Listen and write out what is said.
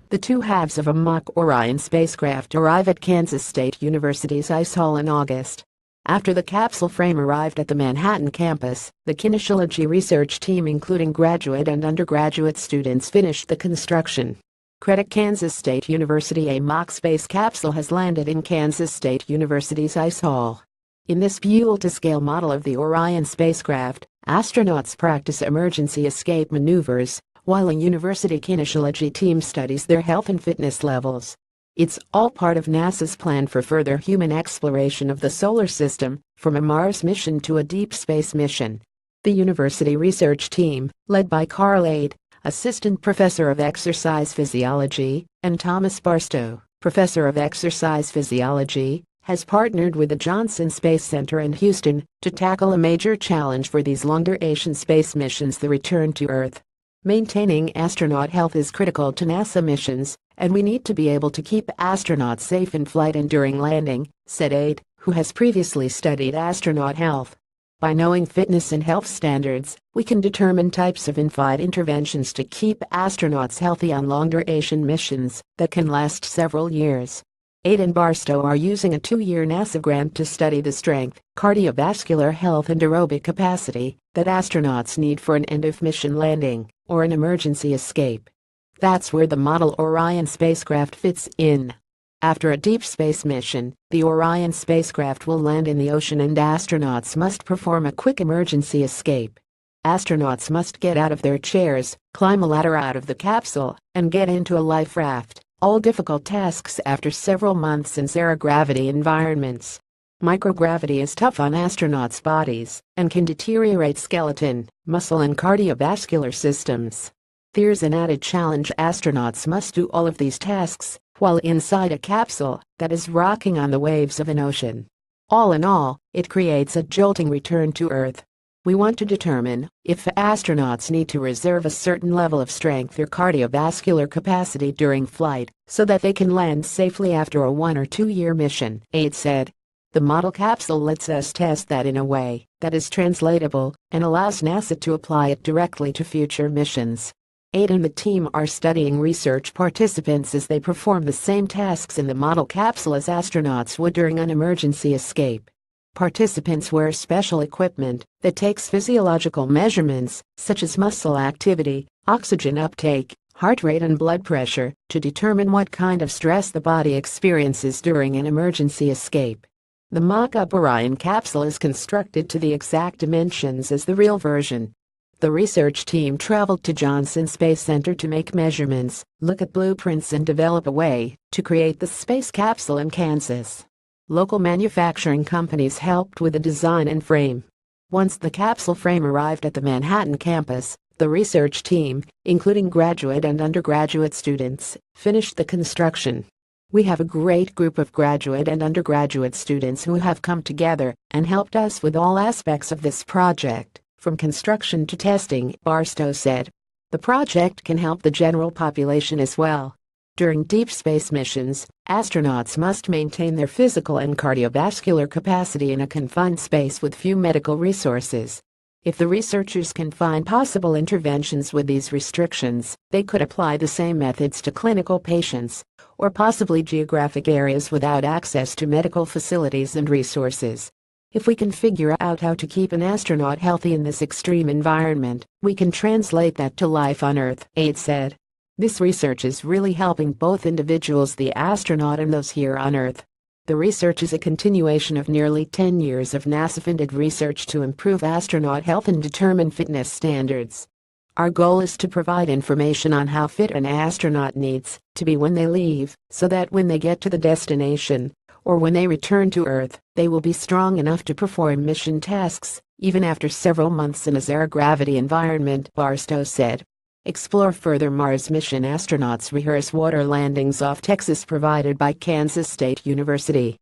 The two halves of a mock Orion spacecraft arrive at Kansas State University's Ice Hall in August. After the capsule frame arrived at the Manhattan campus, the kinesiology research team, including graduate and undergraduate students, finished the construction. Credit Kansas State University. A mock space capsule has landed in Kansas State University's Ice Hall. In this fuel-to-scale model of the Orion spacecraft, astronauts practice emergency escape maneuvers, while a university kinesiology team studies their health and fitness levels. It's all part of NASA's plan for further human exploration of the solar system, from a Mars mission to a deep space mission. The university research team, led by Carl Ade, assistant professor of exercise physiology, and Thomas Barstow, professor of exercise physiology, has partnered with the Johnson Space Center in Houston to tackle a major challenge for these long-duration space missions: the return to Earth. Maintaining astronaut health is critical to NASA missions, and we need to be able to keep astronauts safe in flight and during landing, said Ade, who has previously studied astronaut health. By knowing fitness and health standards, we can determine types of in-flight interventions to keep astronauts healthy on long-duration missions that can last several years. Ade and Barstow are using a 2-year NASA grant to study the strength, cardiovascular health and aerobic capacity that astronauts need for an end-of-mission landing or an emergency escape. That's where the model Orion spacecraft fits in. After a deep space mission, the Orion spacecraft will land in the ocean and astronauts must perform a quick emergency escape. Astronauts must get out of their chairs, climb a ladder out of the capsule, and get into a life raft, all difficult tasks after several months in zero-gravity environments. Microgravity is tough on astronauts' bodies and can deteriorate skeleton, muscle and cardiovascular systems. There's an added challenge: astronauts must do all of these tasks while inside a capsule that is rocking on the waves of an ocean. All in all, it creates a jolting return to Earth. We want to determine if astronauts need to reserve a certain level of strength or cardiovascular capacity during flight so that they can land safely after a 1 or 2 year mission, Ade said. The model capsule lets us test that in a way that is translatable and allows NASA to apply it directly to future missions. Ade and the team are studying research participants as they perform the same tasks in the model capsule as astronauts would during an emergency escape. Participants wear special equipment that takes physiological measurements, such as muscle activity, oxygen uptake, heart rate and blood pressure, to determine what kind of stress the body experiences during an emergency escape. The mock-up Orion capsule is constructed to the exact dimensions as the real version. The research team traveled to Johnson Space Center to make measurements, look at blueprints and develop a way to create the space capsule in Kansas. Local manufacturing companies helped with the design and frame. Once the capsule frame arrived at the Manhattan campus, the research team, including graduate and undergraduate students, finished the construction. We have a great group of graduate and undergraduate students who have come together and helped us with all aspects of this project, from construction to testing, Barstow said. The project can help the general population as well. During deep space missions, astronauts must maintain their physical and cardiovascular capacity in a confined space with few medical resources. If the researchers can find possible interventions with these restrictions, they could apply the same methods to clinical patients, or possibly geographic areas without access to medical facilities and resources. If we can figure out how to keep an astronaut healthy in this extreme environment, we can translate that to life on Earth, Ade said. This research is really helping both individuals, the astronaut and those here on Earth. The research is a continuation of nearly 10 years of NASA-funded research to improve astronaut health and determine fitness standards. Our goal is to provide information on how fit an astronaut needs to be when they leave, so that when they get to the destination, or when they return to Earth, they will be strong enough to perform mission tasks, even after several months in a zero-gravity environment, Barstow said. Explore further Mars mission. Astronauts rehearse water landings off Texas provided by Kansas State University.